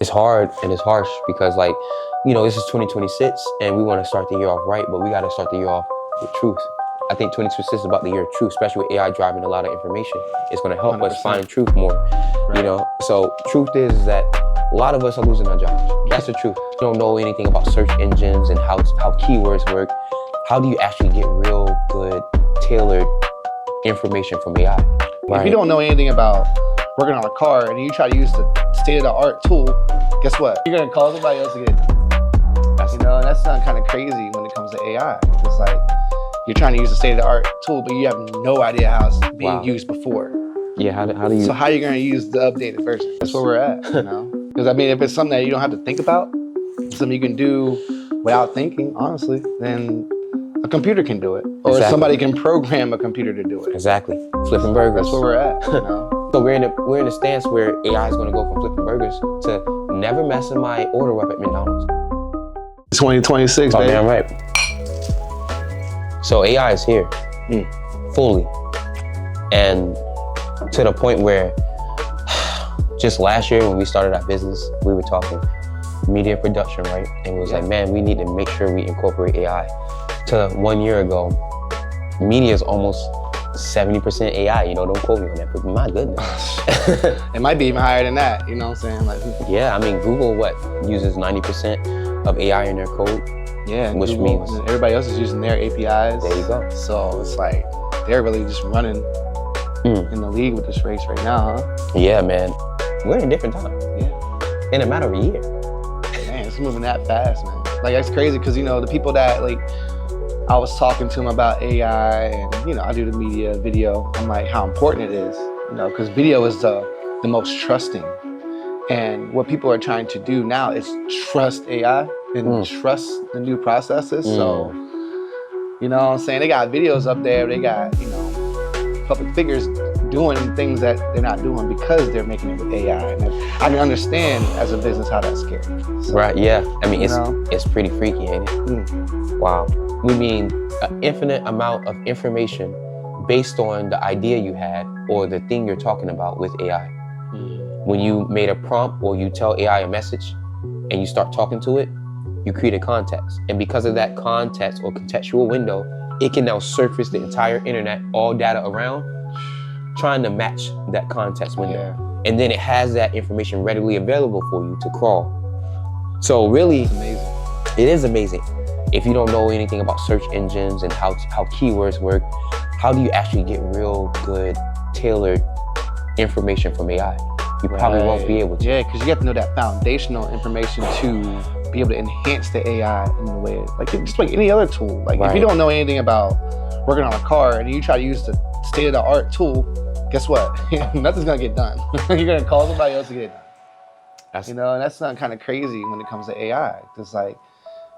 It's hard and it's harsh because, like, you know, this is 2026 and we want to start the year off right, but we got to start the year off with truth. I think 2026 is about the year of truth, especially with AI driving a lot of information. It's going to help 100%. us find truth more, you know? So truth is that a lot of us are losing our jobs. That's the truth. You don't know anything about search engines and how keywords work. How do you actually get real good, tailored information from AI? If you don't know anything about working on a car and you try to use the state-of-the-art tool, guess what? You're gonna call somebody else to get it done. You know, and that's not kind of crazy when it comes to AI. It's like you're trying to use the state-of-the-art tool, but you have no idea how it's being used before. Yeah, how do you? So how are you gonna use the updated version? That's where we're at, you know? Because I mean, if it's something that you don't have to think about, something you can do without thinking, honestly, then a computer can do it. Or somebody can program a computer to do it. Exactly. Flipping burgers. That's where we're at, you know? So we're in a stance where AI is going to go from flipping burgers to never messing my order up at McDonald's. 2026, oh, baby. Damn right. So AI is here, fully, and to the point where just last year when we started our business, we were talking media production, right? And it was like, man, we need to make sure we incorporate AI. To 1 year ago, media is almost 70% AI, you know, don't quote me on that, but my goodness. It might be even higher than that, you know what I'm saying? Like, yeah, I mean, Google, uses 90% of AI in their code? Yeah, which Google, means and everybody else is using their APIs. There you go. So it's like, they're really just running in the league with this race right now, huh? Yeah, man. We're in a different time. Yeah. In a matter of a year. Man, it's moving that fast, man. Like, that's crazy, because, you know, the people that, like, I was talking to them about AI and, you know, I do the media video. I'm like, how important it is, you know, because video is the most trusting. And what people are trying to do now is trust AI and trust the new processes. So, you know what I'm saying? They got videos up there. They got, you know, public figures doing things that they're not doing because they're making it with AI. And I can understand as a business how that's scary. So, right, yeah. I mean, it's pretty freaky, ain't it? Wow. We mean an infinite amount of information based on the idea you had or the thing you're talking about with AI. When you made a prompt or you tell AI a message and you start talking to it, you create a context. And because of that context or contextual window, it can now surface the entire internet, all data around, trying to match that context window. Yeah. And then it has that information readily available for you to crawl. So really, it is amazing. If you don't know anything about search engines and how keywords work, how do you actually get real good, tailored information from AI? You probably won't be able to. Yeah, because you have to know that foundational information to be able to enhance the AI in the way, like just like any other tool. Like if you don't know anything about working on a car and you try to use the state-of-the-art tool, guess what? Nothing's gonna get done. You're gonna call somebody else to get it done. You know, and that's not kind of crazy when it comes to AI. It's like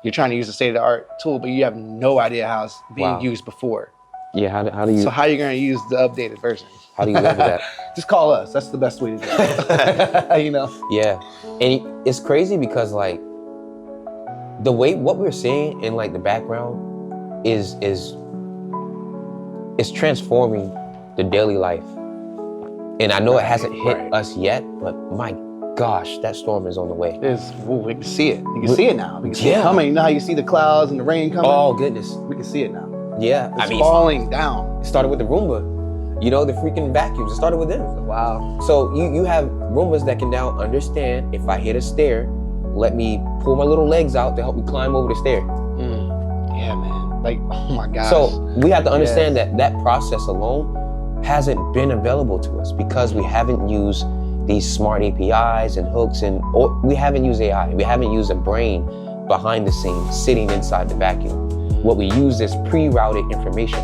you're trying to use the state-of-the-art tool, but you have no idea how it's being used before. Yeah, how do you? So how are you gonna use the updated version? How do you live with that? Just call us. That's the best way to do it. You know? Yeah. And it's crazy because like the way what we're seeing in like the background is transforming the daily life. And I know it hasn't hit us yet, but my gosh, that storm is on the way. We can see it. You can see it now. We can see it coming. You know how you see the clouds and the rain coming? Oh goodness. We can see it now. Yeah. It's falling down. It started with the Roomba. You know, the freaking vacuums, it started with them. Wow. So you have Roombas that can now understand if I hit a stair, let me pull my little legs out to help me climb over the stair. Yeah, man. Like, oh my gosh. So we have to understand that process alone hasn't been available to us because we haven't used these smart APIs and hooks or we haven't used AI. We haven't used a brain behind the scenes sitting inside the vacuum. What we use is pre-routed information.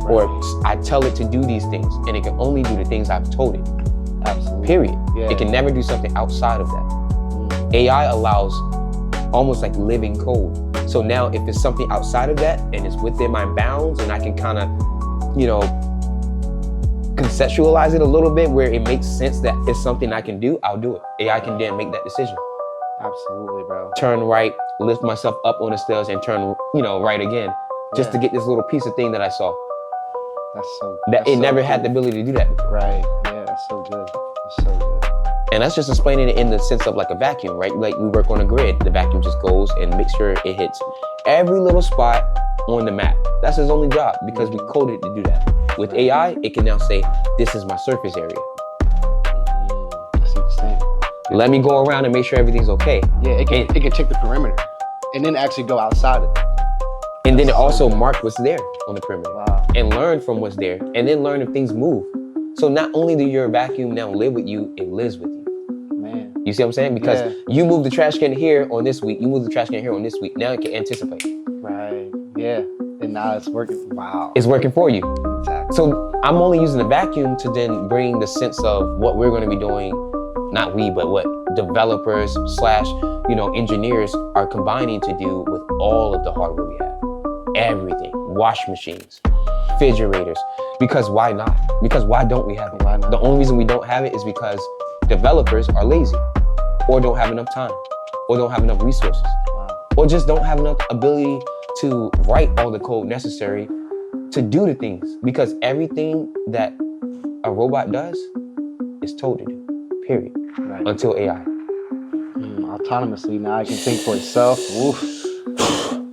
Or I tell it to do these things, and it can only do the things I've told it. Absolutely. Period. Yeah. It can never do something outside of that. AI allows almost like living code. So now if it's something outside of that and it's within my bounds and I can kind of, you know, conceptualize it a little bit where it makes sense that it's something I can do, I'll do it. AI can then make that decision. Absolutely, bro. Turn right, lift myself up on the stairs and turn, you know, right again, just to get this little piece of thing that I saw. That's so. It never had the ability to do that before. Right. Yeah, that's so good. That's so good. And that's just explaining it in the sense of like a vacuum, right? Like we work on a grid. The vacuum just goes and makes sure it hits every little spot on the map. That's his only job because we coded to do that. With AI, it can now say, this is my surface area. I see what you're saying. Let me go around and make sure everything's okay. Yeah, it can check the perimeter and then actually go outside of it. And then it also mark what's there on the perimeter. Wow. And learn from what's there. And then learn if things move. So not only do your vacuum now live with you, it lives with you. Man. You see what I'm saying? Because you move the trash can here on this week, you move the trash can here on this week. Now it can anticipate. Right. Yeah. And now it's working. Wow. It's working for you. Exactly. So I'm only using the vacuum to then bring the sense of what we're going to be doing, not we, but what developers / engineers are combining to do with all of the hardware we have. Everything. Wash machines, refrigerators. Because why not? Because why don't we have it? Why not? The only reason we don't have it is because developers are lazy or don't have enough time or don't have enough resources or just don't have enough ability to write all the code necessary to do the things, because everything that a robot does is told to do, period. Right. Until AI. Autonomously, now I can think for itself. Oof.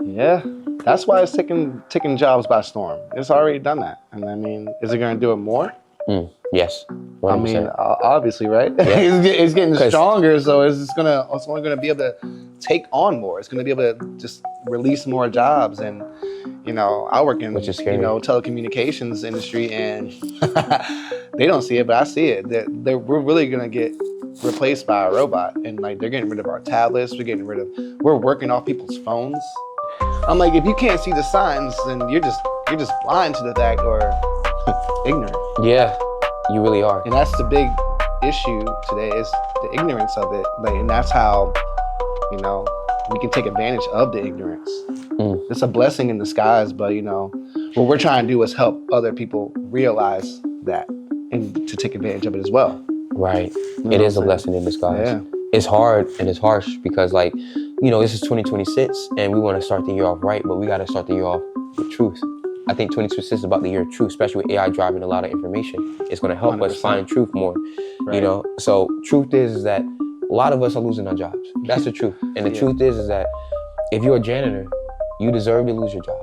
Yeah. That's why it's taking jobs by storm. It's already done that. And I mean, is it going to do it more? Yes. 100%. I mean, obviously, right? Yeah. it's getting stronger, so it's only going to be able to take on more. It's going to be able to just release more jobs. And I work in telecommunications industry, and they don't see it, but I see it. We're really going to get replaced by a robot, and like they're getting rid of our tablets. We're working off people's phones. I'm like, if you can't see the signs, then you're just blind to the fact or ignorant. Yeah, you really are. And that's the big issue today, is the ignorance of it. Like, and that's how, we can take advantage of the ignorance. It's a blessing in disguise, but what we're trying to do is help other people realize that and to take advantage of it as well. Right. It is a blessing in disguise. Yeah. It's hard and it's harsh because this is 2026 and we want to start the year off right, but we got to start the year off with truth. I think 2026 is about the year of truth, especially with AI driving a lot of information. It's going to help 100%. Us find truth more, right. So truth is that a lot of us are losing our jobs. That's the truth. And the truth is that if you're a janitor, you deserve to lose your job.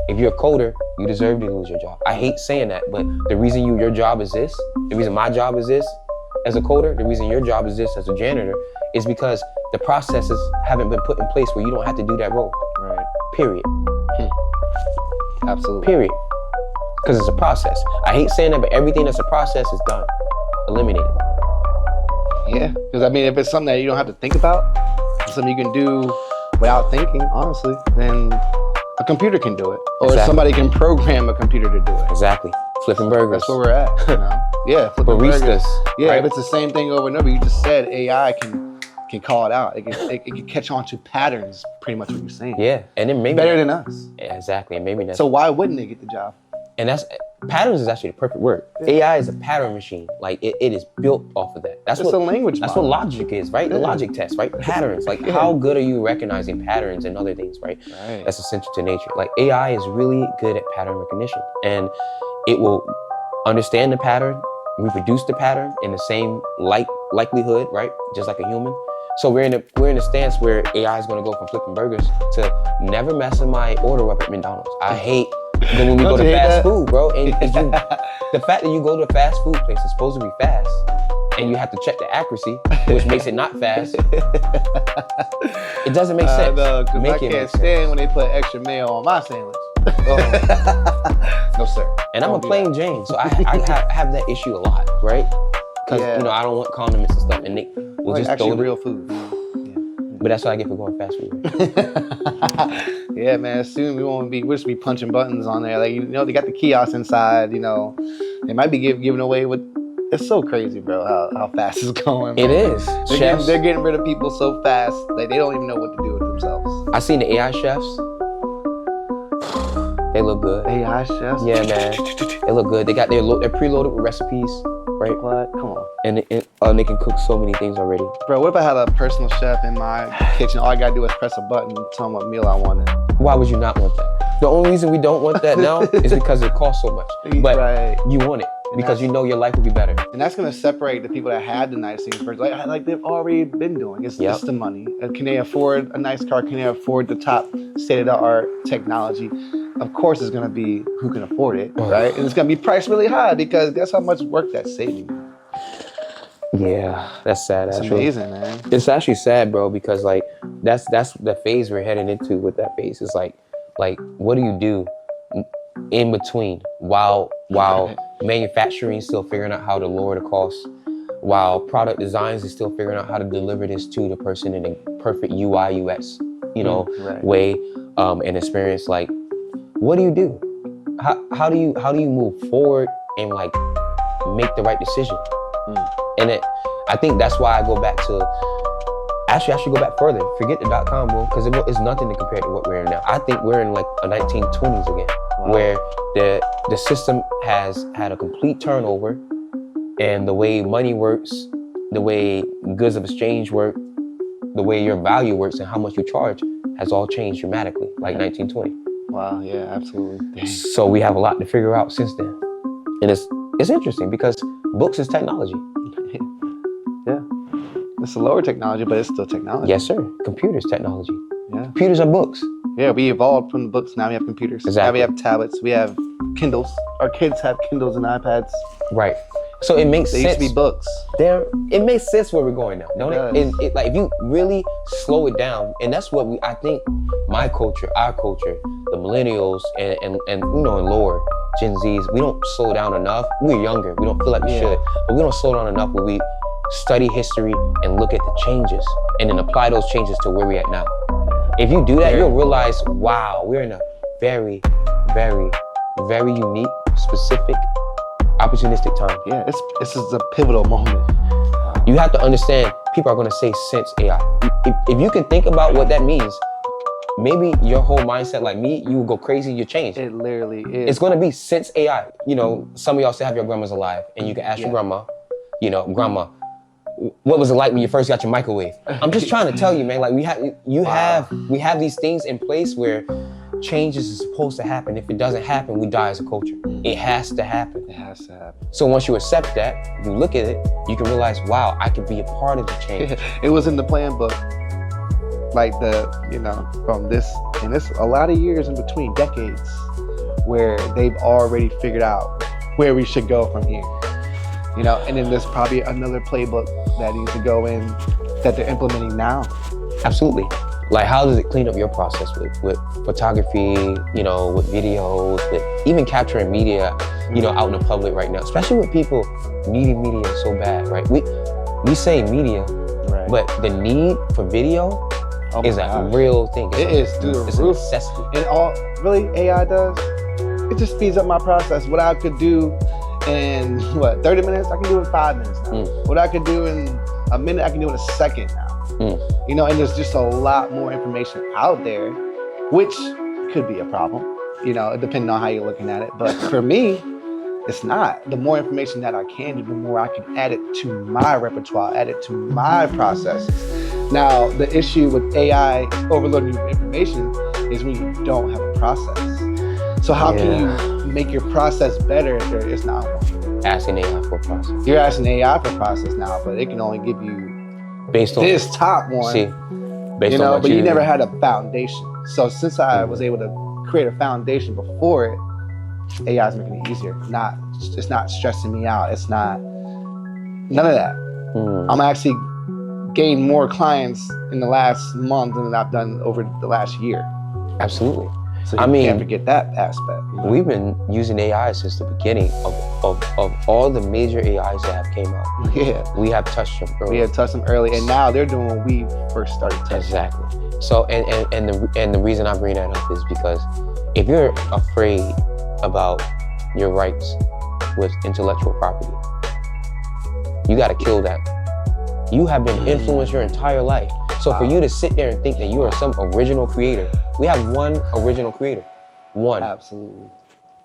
If you're a coder, you deserve to lose your job. I hate saying that, but the reason your job is this, the reason my job is this as a coder, the reason your job is this as a janitor is because the processes haven't been put in place where you don't have to do that role. Right. Period. Absolutely. Period. Because it's a process. I hate saying that, but everything that's a process is done. Eliminated. Yeah, because I mean, if it's something that you don't have to think about, something you can do without thinking, honestly, then a computer can do it. Or somebody can program a computer to do it. Exactly. Flipping burgers. That's where we're at. Yeah, flipping baristas. Burgers. Yeah, right? If it's the same thing over and over, you just said AI can call it out. It can catch on to patterns, pretty much what you're saying. Yeah, and then maybe better than us. Yeah, exactly, and maybe that's. So why wouldn't they get the job? And patterns is actually the perfect word. Yeah. AI is a pattern machine. Like it is built off of that. That's a language. That's what logic is, right? Yeah. The logic test, right? Patterns. Like how good are you recognizing patterns and other things, right? That's essential to nature. Like AI is really good at pattern recognition, and it will understand the pattern, reproduce the pattern in the same likelihood, right? Just like a human. So we're in a stance where AI is going to go from flipping burgers to never messing my order up at McDonald's. I hate when we go to fast food, bro. And the fact that you go to a fast food place is supposed to be fast, and you have to check the accuracy, which makes it not fast. It doesn't make sense. I can't stand when they put extra mayo on my sandwich. No, sir. And I'm a plain Jane, so I have that issue a lot, right? Because I don't want condiments and stuff, and they will just actually throw real food. But that's what I get for going fast food. Right? Yeah, man. Soon we'll just be punching buttons on there. Like they got the kiosks inside. They might be giving away what. It's so crazy, bro. How fast it's going. It is. They're getting rid of people so fast that they don't even know what to do with themselves. I seen the AI chefs. They look good. AI chefs? Yeah, man. They look good. They're preloaded with recipes, right? What? Come on. And they can cook so many things already. Bro, what if I had a personal chef in my kitchen? All I gotta do is press a button and tell them what meal I wanted. Why would you not want that? The only reason we don't want that now is because it costs so much. But you want it. because you know your life will be better. And that's going to separate the people that have the nice things versus like they've already been doing. It's just the money. Can they afford a nice car? Can they afford the top state-of-the-art technology? Of course, it's going to be who can afford it, right? And it's going to be priced really high because guess how much work that's saving you. Yeah, that's sad. It's actually amazing, man. It's actually sad, bro, because like that's the phase we're heading into with that phase. It's like what do you do in between while manufacturing is still figuring out how to lower the cost, while product designs is still figuring out how to deliver this to the person in a perfect UI UX, way and experience. Like, what do you do? How do you move forward and like make the right decision? And I think that's why I go back to, actually I should go back further. Forget the .com boom, because it's nothing to compare to what we're in now. I think we're in like a 1920s again, where the system has had a complete turnover, and the way money works, the way goods of exchange work, the way your value works and how much you charge has all changed dramatically, like 1920. Wow, yeah, absolutely. Dang. So we have a lot to figure out since then. And it's interesting because books is technology. Yeah. It's a lower technology, but it's still technology. Yes, sir. Computers, technology. Yeah. Computers are books. Yeah, we evolved from the books. Now we have computers. Exactly. Now we have tablets. We have Kindles. Our kids have Kindles and iPads. Right. So it makes sense. They used to be books. It makes sense where we're going now, don't it? Does. Like if you really slow it down, and that's what I think my culture, our culture, the millennials and and lower Gen Zs, we don't slow down enough. We're younger. We don't feel like we should, but we don't slow down enough where we study history and look at the changes and then apply those changes to where we're at now. If you do that, you'll realize, wow, we're in a very, very, very unique, specific, opportunistic time. Yeah, this is a pivotal moment. You have to understand, people are going to say since AI. If you can think about what that means, maybe your whole mindset, like me, you will go crazy, you change. It literally is. It's going to be since AI. Some of y'all still have your grandmas alive, and you can ask your grandma, grandma, what was it like when you first got your microwave? I'm just trying to tell you, man, like we have these things in place where changes is supposed to happen. If it doesn't happen, we die as a culture. It has to happen. It has to happen. So once you accept that, you look at it, you can realize, wow, I could be a part of the change. It was in the plan book. Like from this, and it's a lot of years in between, decades, where they've already figured out where we should go from here. And then there's probably another playbook that needs to go in that they're implementing now. Absolutely. Like, how does it clean up your process with photography, with videos, with even capturing media, out in the public right now, especially with people needing media so bad, right? We say media, right, but the need for video is a real thing. It's through the roof. Necessity. And all really AI does, it just speeds up my process. What I could do in 30 minutes, I can do in 5 minutes now. What I could do in a minute, I can do in a second now. And there's just a lot more information out there, which could be a problem, depending on how you're looking at it. But for me, it's not. The more information that I can do, the more I can add it to my repertoire, add it to my processes. Now, the issue with AI overloading you with information is when you don't have a process. So how can you make your process better if there is not one? Asking AI for a process. You're asking AI for a process now, but it can only give you based on this top one. See, based on what but you never had a foundation. So since I was able to create a foundation before it, AI is making it easier. It's not stressing me out. It's not none of that. I'm actually gained more clients in the last month than I've done over the last year. Absolutely. So you can't forget that aspect. We've been using AI since the beginning of all the major AIs that have came out. Yeah. We have touched them early. We had touched them early, and now they're doing what we first started touching. Exactly. So and the reason I bring that up is because if you're afraid about your rights with intellectual property, you got to kill that. You have been influenced your entire life. So for you to sit there and think that you are some original creator, we have one original creator. One. Absolutely.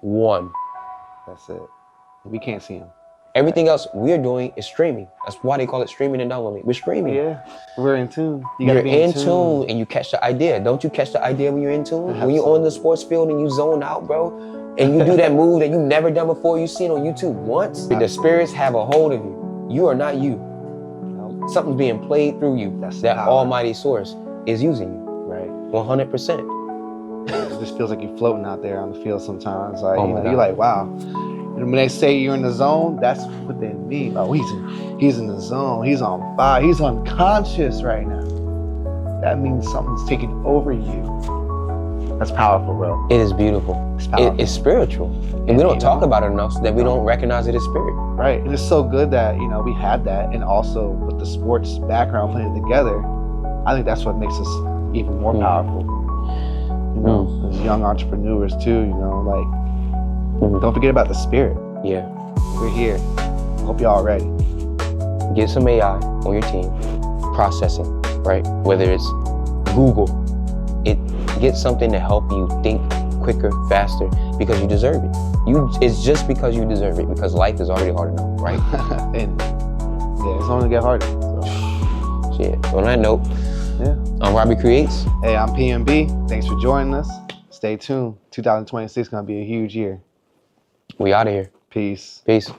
One. That's it. We can't see him. Everything else we're doing is streaming. That's why they call it streaming and downloading. We're streaming. Yeah, we're in tune. You're in tune and you catch the idea. Don't you catch the idea when you're in tune? Absolutely. When you're on the sports field and you zone out, bro, and you do that move that you never done before, you seen on YouTube once, the spirits have a hold of you. You are not you. Something's being played through you. That's that power. almighty source is using you. Right. 100%. It just feels like you're floating out there on the field sometimes. Like, Oh you my know, God. you're like, wow. And when they say you're in the zone, that's within me. Oh, he's in the zone. He's on fire. He's unconscious right now. That means something's taking over you. That's powerful, bro. It is beautiful. It's powerful. It's spiritual. And we don't talk about it enough so that we don't recognize it as spirit. Right. And it's so good that, you know, we had that, and also with the sports background putting it together, I think that's what makes us even more powerful. You know, as young entrepreneurs too, you know, like, don't forget about the spirit. Yeah. We're here. Hope y'all ready. Get some AI on your team, processing, right? Whether it's Google, get something to help you think quicker, faster, because you deserve it. It's just because you deserve it, because life is already hard enough, right? And yeah, it's only get harder. So. Shit. On that note, Yeah. I'm Robbie Creates. Hey, I'm PMB. Thanks for joining us. Stay tuned. 2026 is gonna be a huge year. We out of here. Peace. Peace.